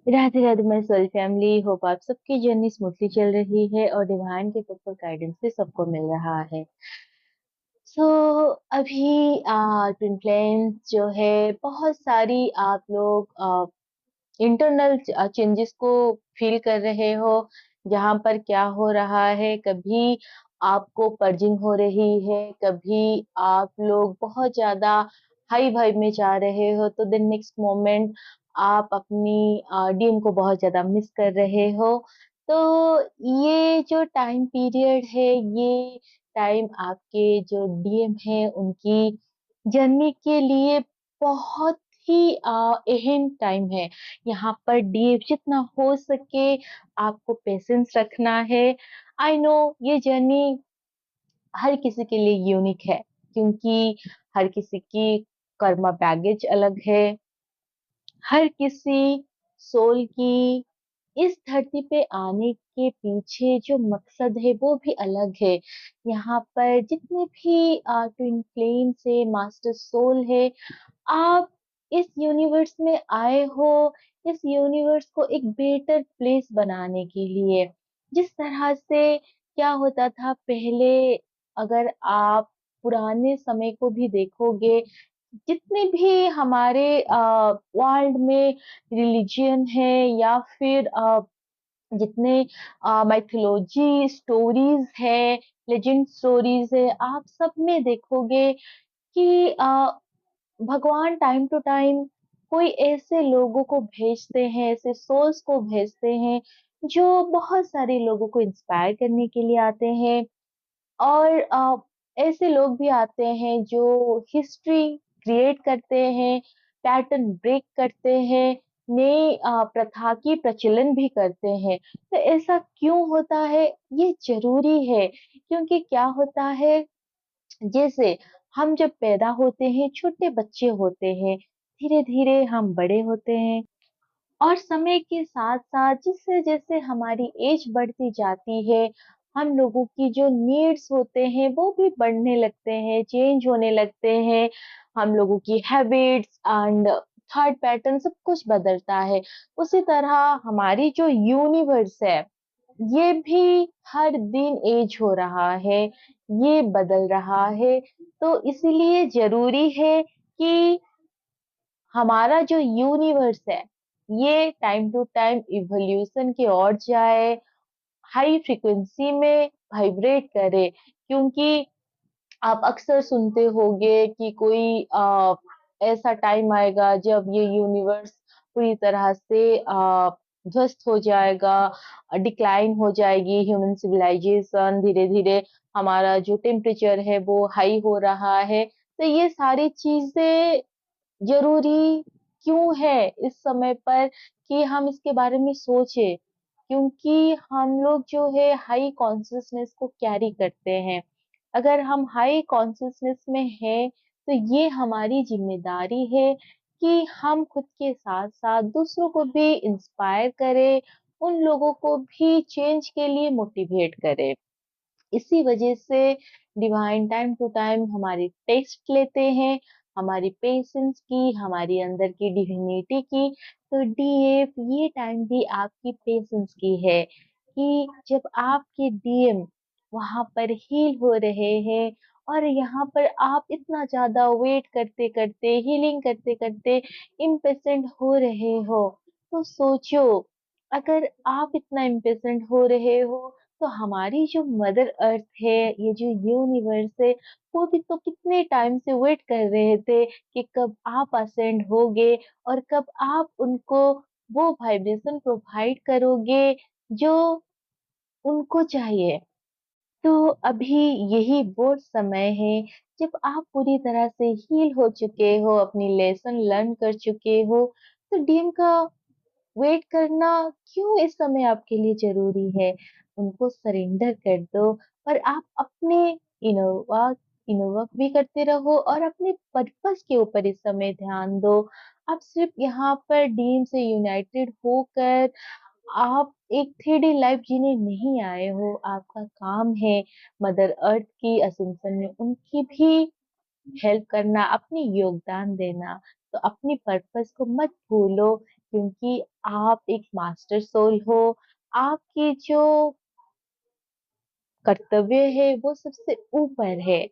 Radhe Radhe my soul family. Hope आप सबकी journey smoothly चल रही है और डिवाइन के प्रॉपर गाइडेंस से सबको मिल रहा है। सो अभी ट्विन फ्लेम्स जो है, बहुत सारी आप लोग इंटरनल चेंजेस को फील कर रहे हो। जहाँ पर क्या हो रहा है, कभी आपको पर्जिंग हो रही है, कभी आप लोग बहुत ज्यादा हाई वाइब में जा रहे हो, तो द नेक्स्ट मोमेंट आप अपनी डीएम को बहुत ज्यादा मिस कर रहे हो। तो ये जो टाइम पीरियड है, ये टाइम आपके जो डीएम है उनकी जर्नी के लिए बहुत ही अहम टाइम है। यहाँ पर डीप जितना हो सके आपको पेशेंस रखना है। आई नो ये जर्नी हर किसी के लिए यूनिक है, क्योंकि हर किसी की कर्मा बैगेज अलग है। हर किसी सोल की इस धरती पे आने के पीछे जो मकसद है वो भी अलग है। यहाँ पर जितने भी ट्विन फ्लेम से मास्टर सोल है, आप इस यूनिवर्स में आए हो इस यूनिवर्स को एक बेटर प्लेस बनाने के लिए। जिस तरह से क्या होता था पहले, अगर आप पुराने समय को भी देखोगे, जितने भी हमारे वर्ल्ड में रिलीजियन है या फिर जितने माइथोलॉजी स्टोरीज है, लेजेंड स्टोरीज है, आप सब में देखोगे कि भगवान टाइम टू टाइम कोई ऐसे लोगों को भेजते हैं, ऐसे सोल्स को भेजते हैं जो बहुत सारे लोगों को इंस्पायर करने के लिए आते हैं। और ऐसे लोग भी आते हैं जो हिस्ट्री क्रिएट करते हैं, पैटर्न ब्रेक करते हैं, नई प्रथा की प्रचलन भी करते हैं। तो ऐसा क्यों होता है, ये जरूरी है। क्योंकि क्या होता है, जैसे हम जब पैदा होते हैं, छोटे बच्चे होते हैं, धीरे धीरे हम बड़े होते हैं, और समय के साथ साथ जैसे जैसे हमारी एज बढ़ती जाती है, हम लोगों की जो नीड्स होते हैं वो भी बढ़ने लगते हैं, चेंज होने लगते हैं। हम लोगों की हैबिट्स एंड थॉट पैटर्न सब कुछ बदलता है। उसी तरह हमारी जो यूनिवर्स है, ये भी हर दिन एज हो रहा है, ये बदल रहा है। तो इसीलिए जरूरी है कि हमारा जो यूनिवर्स है, ये टाइम टू टाइम इवोल्यूशन की ओर जाए, हाई फ्रिक्वेंसी में वाइब्रेट करे। क्योंकि आप अक्सर सुनते होंगे कि कोई ऐसा टाइम आएगा जब ये यूनिवर्स पूरी तरह से ध्वस्त हो जाएगा, डिक्लाइन हो जाएगी ह्यूमन सिविलाइजेशन। धीरे धीरे हमारा जो टेम्परेचर है वो हाई हो रहा है। तो ये सारी चीजें जरूरी क्यों है इस समय पर कि हम इसके बारे में सोचें। क्योंकि हम लोग जो है हाई कॉन्शियसनेस को कैरी करते हैं। अगर हम हाई कॉन्शियसनेस में हैं, तो ये हमारी जिम्मेदारी है कि हम खुद के साथ साथ दूसरों को भी इंस्पायर करें, उन लोगों को भी चेंज के लिए मोटिवेट करें। इसी वजह से डिवाइन टाइम टू टाइम हमारी टेस्ट लेते हैं, हमारी पेशेंस की, हमारी अंदर की डिविनिटी की। तो डीएफ ये टाइम भी आपकी पेशेंस की है, कि जब आपके डीएम वहां पर हील हो रहे हैं, और यहाँ पर आप इतना ज्यादा वेट करते करते, हीलिंग करते करते इम्पेशेंट हो रहे हो, तो सोचो, अगर आप इतना इम्पेशेंट हो रहे हो, तो हमारी जो मदर अर्थ है, ये जो यूनिवर्स है, वो भी तो कितने टाइम से वेट कर रहे थे कि कब आप असेंड होगे और कब आप उनको वो वाइब्रेशन प्रोवाइड करोगे जो उनको चाहिए। तो अभी यही वो समय है जब आप पूरी तरह से हील हो चुके हो, अपनी लेसन लर्न कर चुके हो। तो डीएम का वेट करना क्यों इस समय आपके लिए जरूरी है? उनको सरेंडर कर दो, और आप अपने इनोवा इनोवा भी करते रहो और अपने पर्पस के ऊपर इस समय ध्यान दो। आप सिर्फ यहाँ पर डीन से यूनाइटेड होकर आप एक 3D लाइफ जीने नहीं आए हो। आपका काम है मदर अर्थ की असेंशन में उनकी भी हेल्प करना, अपनी योगदान देना। तो अपनी पर्पस को मत भूलो। क्योंकि आप एक मास्टर सोल हो। आपकी जो कर्तव्य है वो सबसे ऊपर है।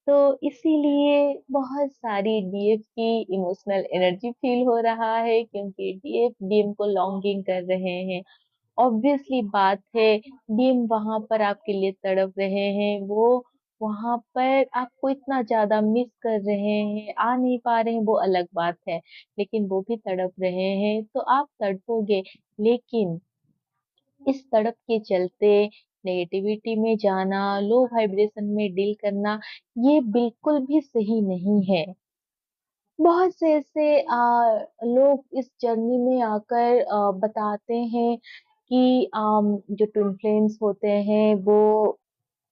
तो इसीलिए बहुत सारी डीएफ की इमोशनल एनर्जी फील हो रहा है, क्योंकि डीएफ डीएम को लॉन्गिंग कर रहे हैं। ऑब्वियसली बात है, डीएम वहां पर आपके लिए तड़प रहे हैं। वो वहां पर आपको इतना ज्यादा मिस कर रहे हैं, आ नहीं पा रहे हैं वो अलग बात है, लेकिन वो भी तड़प रहे हैं, तो आप तड़पोगे। लेकिन इस तड़प के चलते नेगेटिविटी में जाना, लो वाइब्रेशन में डील करना, ये बिल्कुल भी सही नहीं है। बहुत से ऐसे लोग इस जर्नी में आकर बताते हैं कि जो ट्विन फ्लेम्स होते हैं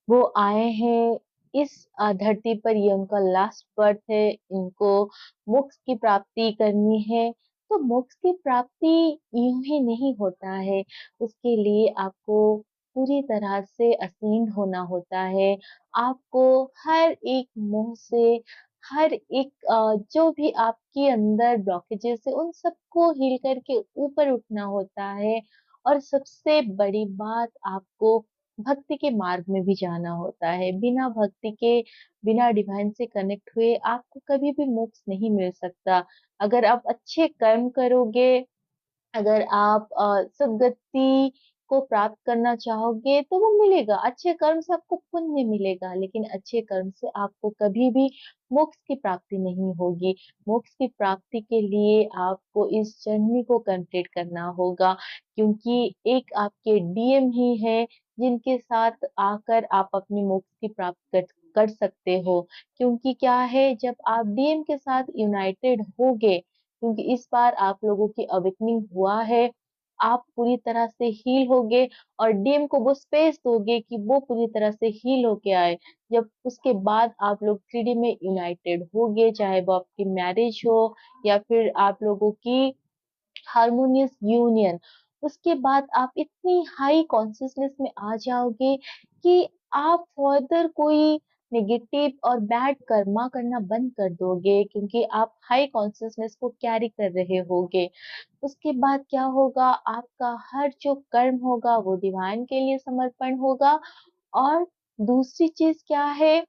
वो आए हैं इस धरती पर, ये उनका लास्ट बर्थ है, इनको मोक्ष की प्राप्ति करनी है। तो मोक्ष की प्राप्ति यूं ही नहीं होता है, उसके लिए आपको पूरी तरह से असीम होना होता है। आपको हर एक मोह से, हर एक जो भी आपके अंदर ब्लॉकेजेस है, उन सबको हील करके ऊपर उठना होता है। और सबसे बड़ी बात, आपको भक्ति के मार्ग में भी जाना होता है। बिना भक्ति के, बिना डिवाइन से कनेक्ट हुए आपको कभी भी मोक्ष नहीं मिल सकता। अगर आप अच्छे कर्म करोगे, अगर आप सद्गति को प्राप्त करना चाहोगे तो वो मिलेगा, अच्छे कर्म से आपको पुण्य मिलेगा, लेकिन अच्छे कर्म से आपको कभी भी मोक्ष की प्राप्ति नहीं होगी। मोक्ष की प्राप्ति के लिए आपको इस जर्नी को कंप्लीट करना होगा, क्योंकि एक आपके डीएम ही है जिनके साथ आकर आप अपनी मोक्ष की प्राप्ति कर सकते हो। क्योंकि क्या है, जब आप डीएम के साथ यूनाइटेड होगे, क्योंकि इस बार आप लोगों की अवेकनिंग हुआ है, आप पूरी तरह से हील होगे और डीएम को वो स्पेस दोगे कि वो पूरी तरह से हील होके आए। जब उसके बाद आप लोग 3D में यूनाइटेड होगे, चाहे वो आपकी मैरिज हो या फिर आप लोगों की हार्मोनियस यूनियन, उसके बाद आप इतनी हाई कॉन्शियसनेस में आ जाओगे कि आप फर्दर कोई नेगेटिव और बैड कर्मा करना बंद कर दोगे, क्योंकि आप हाई कॉन्शियसनेस को कैरी कर रहे होगे। उसके बाद क्या होगा, आपका हर जो कर्म होगा वो डिवाइन के लिए समर्पण होगा। और दूसरी चीज क्या है,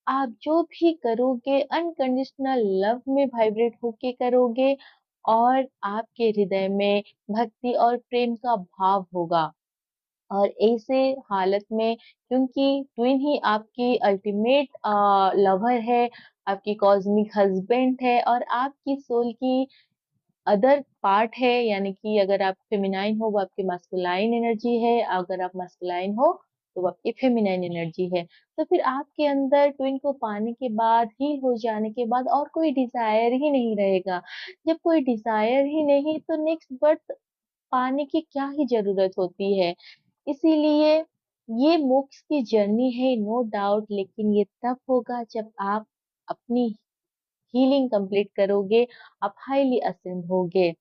आप जो भी करोगे अनकंडीशनल लव में वाइब्रेट होके करोगे, और आपके हृदय में भक्ति और प्रेम का भाव होगा। और ऐसे हालत में, क्योंकि ट्विन ही आपकी अल्टीमेट लवर है, आपकी कॉस्मिक हस्बैंड है, और आपकी सोल की अदर पार्ट है, यानी कि अगर आप फेमिनाइन हो वो आपकी मास्कुलाइन एनर्जी है, अगर आप मास्कुलाइन हो तो वो आपकी फेमिनाइन एनर्जी है। तो फिर आपके अंदर ट्विन को पाने के बाद, हील हो जाने के बाद, और कोई डिजायर ही नहीं रहेगा। जब कोई डिजायर ही नहीं, तो नेक्स्ट बर्थ पाने की क्या ही जरूरत होती है। इसीलिए ये मोक्ष की जर्नी है, नो डाउट, लेकिन ये तब होगा जब आप अपनी हीलिंग कंप्लीट करोगे, आप हाईली असेंड होगे।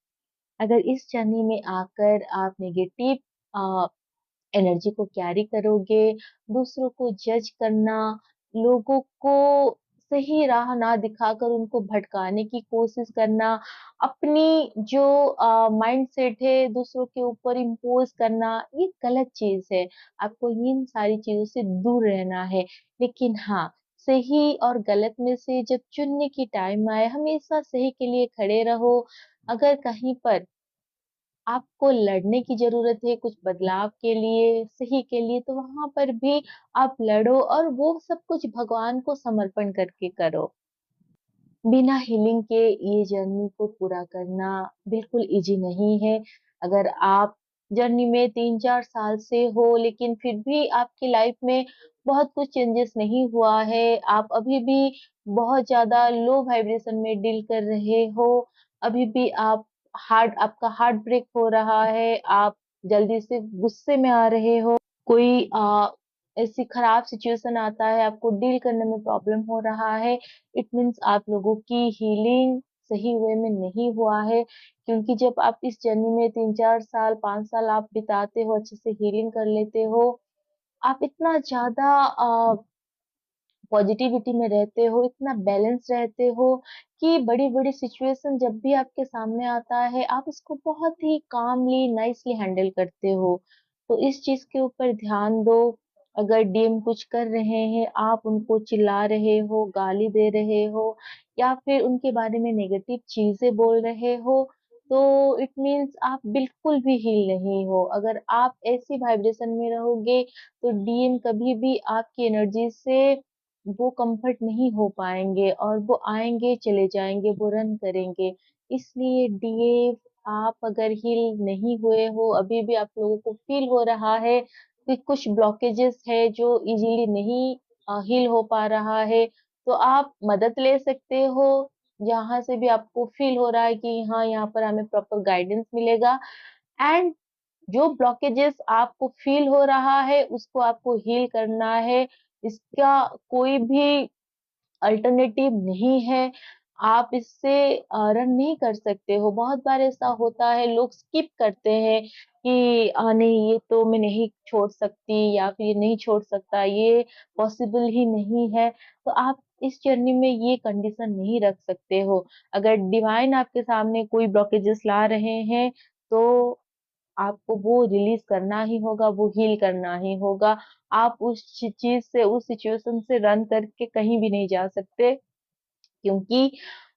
अगर इस जर्नी में आकर आप नेगेटिव एनर्जी को कैरी करोगे, दूसरों को जज करना, लोगों को सही राह ना दिखाकर उनको भटकाने की कोशिश करना, अपनी जो माइंड सेट है दूसरों के ऊपर इम्पोज करना, ये गलत चीज है। आपको इन सारी चीजों से दूर रहना है। लेकिन हाँ, सही और गलत में से जब चुनने की टाइम आए, हमेशा सही के लिए खड़े रहो। अगर कहीं पर आपको लड़ने की ज़रूरत है कुछ बदलाव के लिए, सही के लिए, तो वहाँ पर भी आप लड़ो, और वो सब कुछ भगवान को समर्पण करके करो। बिना हीलिंग के ये जर्नी को पूरा करना बिल्कुल इजी नहीं है। अगर आप जर्नी में 3-4 साल से हो, लेकिन फिर भी आपकी लाइफ में बहुत कुछ चेंजेस नहीं हुआ है, आप अभी भी बहुत ज्यादा लो वाइब्रेशन में डील कर रहे हो, अभी भी आप आपका हार्ट ब्रेक हो रहा है, आप जल्दी से गुस्से में आ रहे हो, कोई ऐसी खराब सिचुएशन आता है, आपको डील करने में प्रॉब्लम हो रहा है, इट मीन्स आप लोगों की हीलिंग सही वे में नहीं हुआ है। क्योंकि जब आप इस जर्नी में 3-4 साल, 5 साल आप बिताते हो, अच्छे से हीलिंग कर लेते हो, आप इतना ज्यादा पॉजिटिविटी में रहते हो, इतना बैलेंस रहते हो कि बड़ी-बड़ी सिचुएशन जब भी आपके सामने आता है, आप उसको बहुत ही कामली, नाइसली हैंडल करते हो। तो इस चीज़ के ऊपर ध्यान दो। अगर डीएम कुछ कर रहे हैं, आप उनको चिल्ला रहे हो, गाली दे रहे हो या फिर उनके बारे में नेगेटिव चीज़ें बोल रहे हो, तो इट मीन्स आप बिल्कुल भी हील नहीं हो। अगर आप ऐसी वाइब्रेशन में रहोगे, तो डीएम कभी भी आपकी एनर्जी से वो कंफर्ट नहीं हो पाएँगे और वो आएँगे, चले जाएँगे, वो रन करेंगे। इसलिए डीए आप अगर हील नहीं हुए हो, अभी भी आप लोगों को फ़ील हो रहा है कि कुछ ब्लॉकेजेस है जो इज़िली नहीं हील हो पा रहा है, तो आप मदद ले सकते हो। जहाँ से भी आपको फ़ील हो रहा है कि हाँ, यहाँ पर हमें प्रॉपर गाइडेंस मिलेगा एंड जो ब्लॉकेजेस आपको फ़ील हो रहा है, उसको आपको हील करना है। इसका कोई भी अल्टरनेटिव नहीं है। आप इससे रन नहीं कर सकते हो। बहुत बार ऐसा होता है लोग स्किप करते हैं कि नहीं ये तो मैं नहीं छोड़ सकती या फिर ये नहीं छोड़ सकता, ये पॉसिबल ही नहीं है। तो आप इस जर्नी में ये कंडीशन नहीं रख सकते हो। अगर डिवाइन आपके सामने कोई ब्लॉकेजेस ला रहे हैं, तो आपको वो रिलीज़ करना ही होगा, वो हील करना ही होगा। आप उस चीज़ से, उस सिचुएशन से रन करके कहीं भी नहीं जा सकते। क्योंकि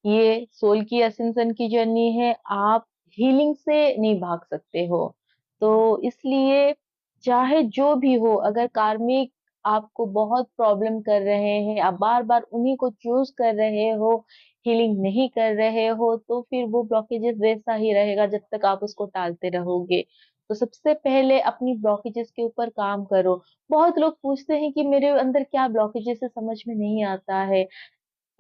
ये सोल की असेंशन की जर्नी है, आप हीलिंग से नहीं भाग सकते हो। तो इसलिए चाहे जो भी हो, अगर कार्मिक आपको बहुत प्रॉब्लम कर रहे हैं, आप बार-बार उन्हीं को चूज़ कर रहे हो, हीलिंग नहीं कर रहे हो, तो फिर वो ब्लॉकेजेस वैसा ही रहेगा जब तक आप उसको टालते रहोगे। तो सबसे पहले अपनी ब्लॉकेजेस के ऊपर काम करो। बहुत लोग पूछते हैं कि मेरे अंदर क्या ब्लॉकेजेस है, समझ में नहीं आता है।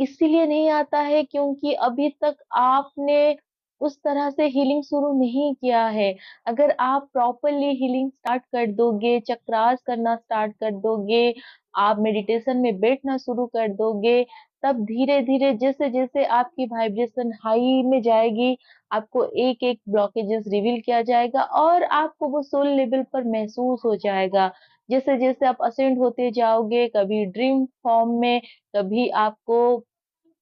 इसीलिए नहीं आता है क्योंकि अभी तक आपने उस तरह से हीलिंग शुरू नहीं किया है। अगर आप प्रॉपर्ली हीलिंग स्टार्ट कर दोगे, चक्रास करना स्टार्ट कर दोगे, आप मेडिटेशन में बैठना शुरू कर दोगे, तब धीरे-धीरे जैसे-जैसे आपकी वाइब्रेशन हाई में जाएगी, आपको एक-एक ब्लॉकेजेस रिवील किया जाएगा और आपको वो सोल लेवल पर महसूस हो जाएगा। जैसे-जैसे आप असेंड होते जाओगे, कभी ड्रीम फॉर्म में, कभी आपको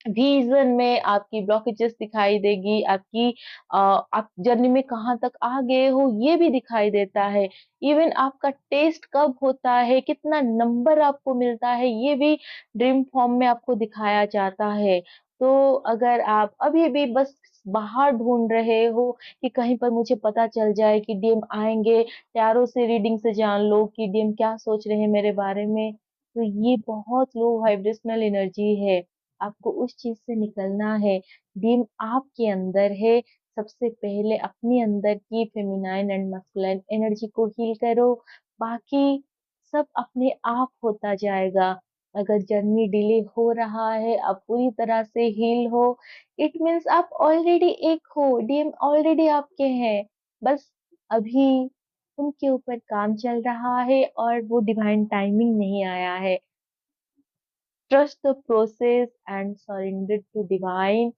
विज़न में आपकी ब्लॉकेजेस दिखाई देगी, आपकी आप जर्नी में कहाँ तक आ गए हो ये भी दिखाई देता है। इवन आपका टेस्ट कब होता है, कितना नंबर आपको मिलता है, ये भी ड्रीम फॉर्म में आपको दिखाया जाता है। तो अगर आप अभी भी बस बाहर ढूँढ रहे हो कि कहीं पर मुझे पता चल जाए कि डीएम आएँगे, टैरो से रीडिंग से जान लो कि डीएम क्या सोच रहे हैं मेरे बारे में, तो ये बहुत लो वाइब्रेशनल एनर्जी है। आपको उस चीज़ से निकलना है। दिन आपके अंदर है, सबसे पहले अपने अंदर की फेमिनाइन एंड मस्कुलाइन एनर्जी को हील करो, बाकी सब अपने आप होता जाएगा। अगर जर्नी डिले हो रहा है, आप पूरी तरह से हील हो, इट मीन्स आप ऑलरेडी एक हो, डीएम ऑलरेडी आपके हैं। बस अभी उनके ऊपर काम चल रहा है और वो डिवाइन टाइमिंग नहीं आया है। Trust the process and surrender to divine,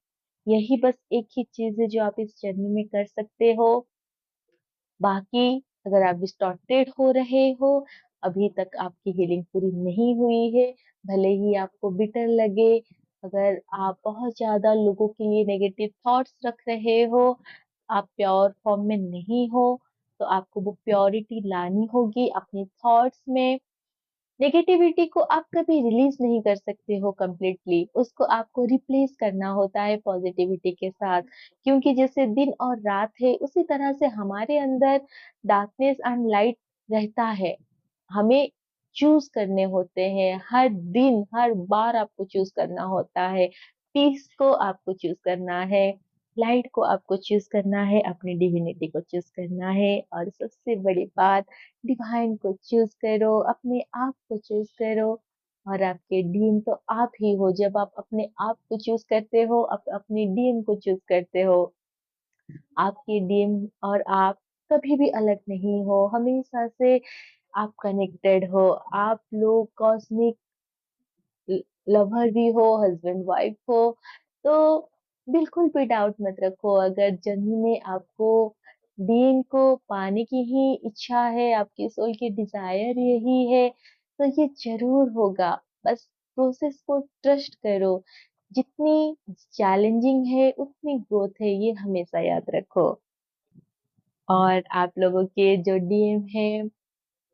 यही बस एक ही चीज़ है जो आप इस जर्नी में कर सकते हो। बाकी अगर आप डिस्टॉर्टेड हो रहे हो, अभी तक आपकी हीलिंग पूरी नहीं हुई है, भले ही आपको बिटर लगे, अगर आप बहुत ज़्यादा लोगों के लिए नेगेटिव थॉट्स रख रहे हो, आप प्योर फॉर्म में नहीं हो, तो आपको वो प्योरिटी लानी होगी अपने थॉट्स में। नेगेटिविटी को आप कभी रिलीज नहीं कर सकते हो कंप्लीटली, उसको आपको रिप्लेस करना होता है पॉजिटिविटी के साथ। क्योंकि जैसे दिन और रात है, उसी तरह से हमारे अंदर डार्कनेस एंड लाइट रहता है। हमें चूज करने होते हैं, हर दिन हर बार आपको चूज करना होता है। पीस को आपको चूज करना है, लाइट को आपको चूज करना है, अपनी डिविनिटी को चूज करना है और सबसे बड़ी बात, डिवाइन को चूज़ करो, अपने आप को चूज़ करो और आपके ड्रीम तो आप ही हो। जब आप अपने आप को चूज़ करते हो, आप अपने ड्रीम को चूज़ करते हो। आपके ड्रीम और आप कभी भी अलग नहीं हो, हमेशा से आप कनेक्टेड हो। आप लोग कॉस्मिक लवर भी हो, हस्बैंड वाइफ हो, तो बिल्कुल भी डाउट मत रखो। अगर जर्नी में आपको बीइंग को पाने की ही इच्छा है, आपकी सोल की डिजायर यही है, तो ये जरूर होगा। बस प्रोसेस को ट्रस्ट करो। जितनी चैलेंजिंग है उतनी ग्रोथ है, ये हमेशा याद रखो। और आप लोगों के जो डीएम है,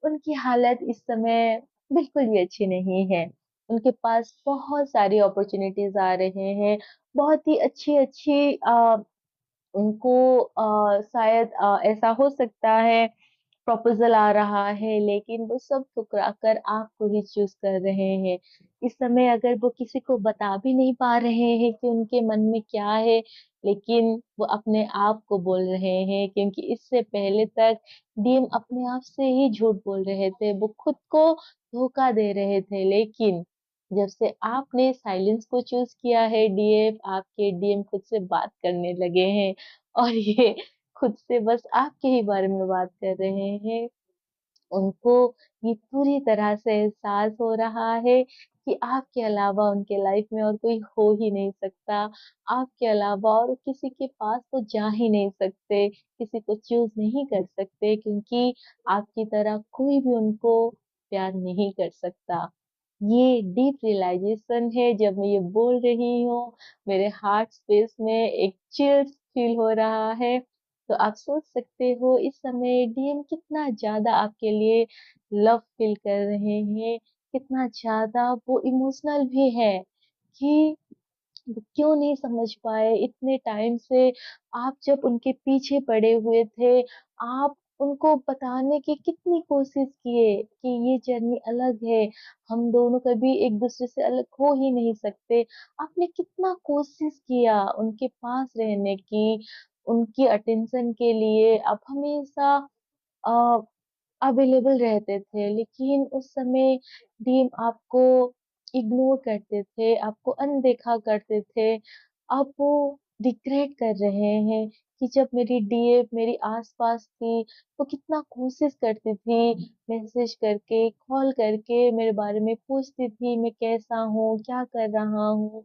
उनकी हालत इस समय बिल्कुल भी अच्छी नहीं है। उनके पास बहुत सारी अपॉर्चुनिटीज आ रहे हैं, बहुत ही अच्छी अच्छी उनको शायद ऐसा हो सकता है प्रपोज़ल आ रहा है, लेकिन वो सब ठुकरा कर आपको ही चूज़ कर रहे हैं। इस समय अगर वो किसी को बता भी नहीं पा रहे हैं कि उनके मन में क्या है, लेकिन वो अपने आप को बोल रहे हैं, क्योंकि इससे पहले तक डीएम अपने आप से ही झूठ बोल रहे थे, वो खुद को धोखा दे रहे थे। लेकिन जब से आपने साइलेंस को चूज़ किया है डीएफ, आपके डीएम खुद से बात करने लगे हैं और ये खुद से बस आपके ही बारे में बात कर रहे हैं। उनको ये पूरी तरह से एहसास हो रहा है कि आपके अलावा उनके लाइफ में और कोई हो ही नहीं सकता। आपके अलावा और किसी के पास वो जा ही नहीं सकते, किसी को चूज़ नहीं कर सकते, क्योंकि आपकी तरह कोई भी उनको प्यार नहीं कर सकता। ये डीप रियलाइज़ेशन है। जब मैं ये बोल रही हूँ, मेरे हार्ट स्पेस में एक चिल्स फील हो रहा है। तो आप सोच सकते हो इस समय डीएम कितना ज़्यादा आपके लिए लव फील कर रहे हैं, कितना ज़्यादा वो इमोशनल भी है कि वो क्यों नहीं समझ पाए इतने टाइम से। आप जब उनके पीछे पड़े हुए थे, आप उनको बताने की कितनी कोशिश किए कि ये जर्नी अलग है, हम दोनों कभी एक दूसरे से अलग हो ही नहीं सकते। आपने कितना कोशिश किया उनके पास रहने की, उनकी अटेंशन के लिए आप हमेशा अ, अवेलेबल रहते थे, लेकिन उस समय डीएम आपको इग्नोर करते थे, आपको अनदेखा करते थे। अब वो रिग्रेट कर रहे हैं कि जब मेरी डीएफ मेरे आस-पास थी, तो कितना कोशिश करती थी, मैसेज करके, कॉल करके मेरे बारे में पूछती थी, मैं कैसा हूँ, क्या कर रहा हूँ।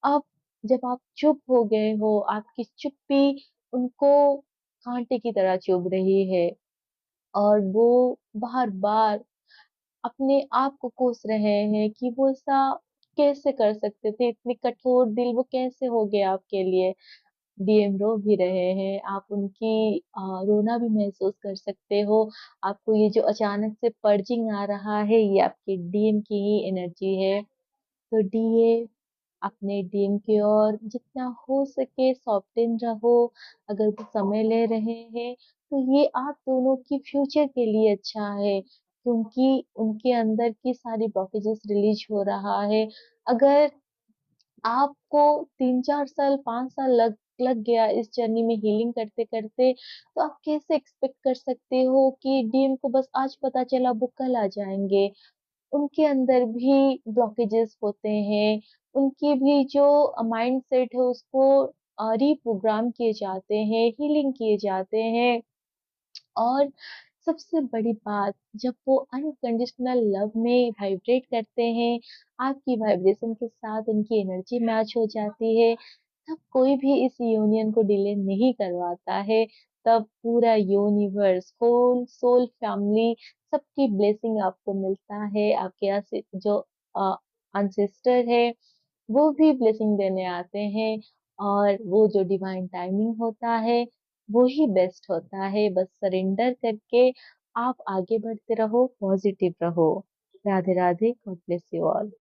अब जब आप चुप हो गए हो, आपकी चुप्पी उनको काँटे की तरह चुभ रही है। और वो बार-बार अपने आप को कोस रहे हैं कि वो ऐसा कैसे कर सकते थे, इतने कठोर दिल वो कैसे हो गए आपके लिए। डीएम रो भी रहे हैं, आप उनकी रोना भी महसूस कर सकते हो। आपको ये जो अचानक से पर्जिंग आ रहा है, ये आपके डीएम की ही एनर्जी है। तो डीए अपने ड्रीम की ओर जितना हो सके सॉफ्टन रहो। अगर वो समय ले रहे हैं, तो ये आप दोनों की फ्यूचर के लिए अच्छा है, क्योंकि उनके अंदर की सारी ब्लॉकेजेस रिलीज हो रहा है। अगर आपको 3-4 साल, 5 साल लग लग गया इस जर्नी में हीलिंग करते-करते, तो आप कैसे एक्सपेक्ट कर सकते हो कि डीएम को बस आज पता चला वो कल आ जाएँगे। उनके अंदर भी ब्लॉकेजेस होते हैं, उनकी भी जो माइंडसेट है उसको रिप्रोग्राम किए जाते हैं, हीलिंग किए जाते हैं। और सबसे बड़ी बात, जब वो अनकंडीशनल लव में वाइब्रेट करते हैं, आपकी वाइब्रेशन के साथ उनकी एनर्जी मैच हो जाती है, तब कोई भी इस यूनियन को डिले नहीं करवाता है। तब पूरा यूनिवर्स, होल सोल फैमिली, सबकी ब्लेसिंग आपको मिलता है। आपके यहाँ से जो अनसिस्टर है, वो भी ब्लेसिंग देने आते हैं। और वो जो डिवाइन टाइमिंग होता है, वो ही बेस्ट होता है। बस सरेंडर करके आप आगे बढ़ते रहो, पॉजिटिव रहो। Radhe Radhe, God bless you all.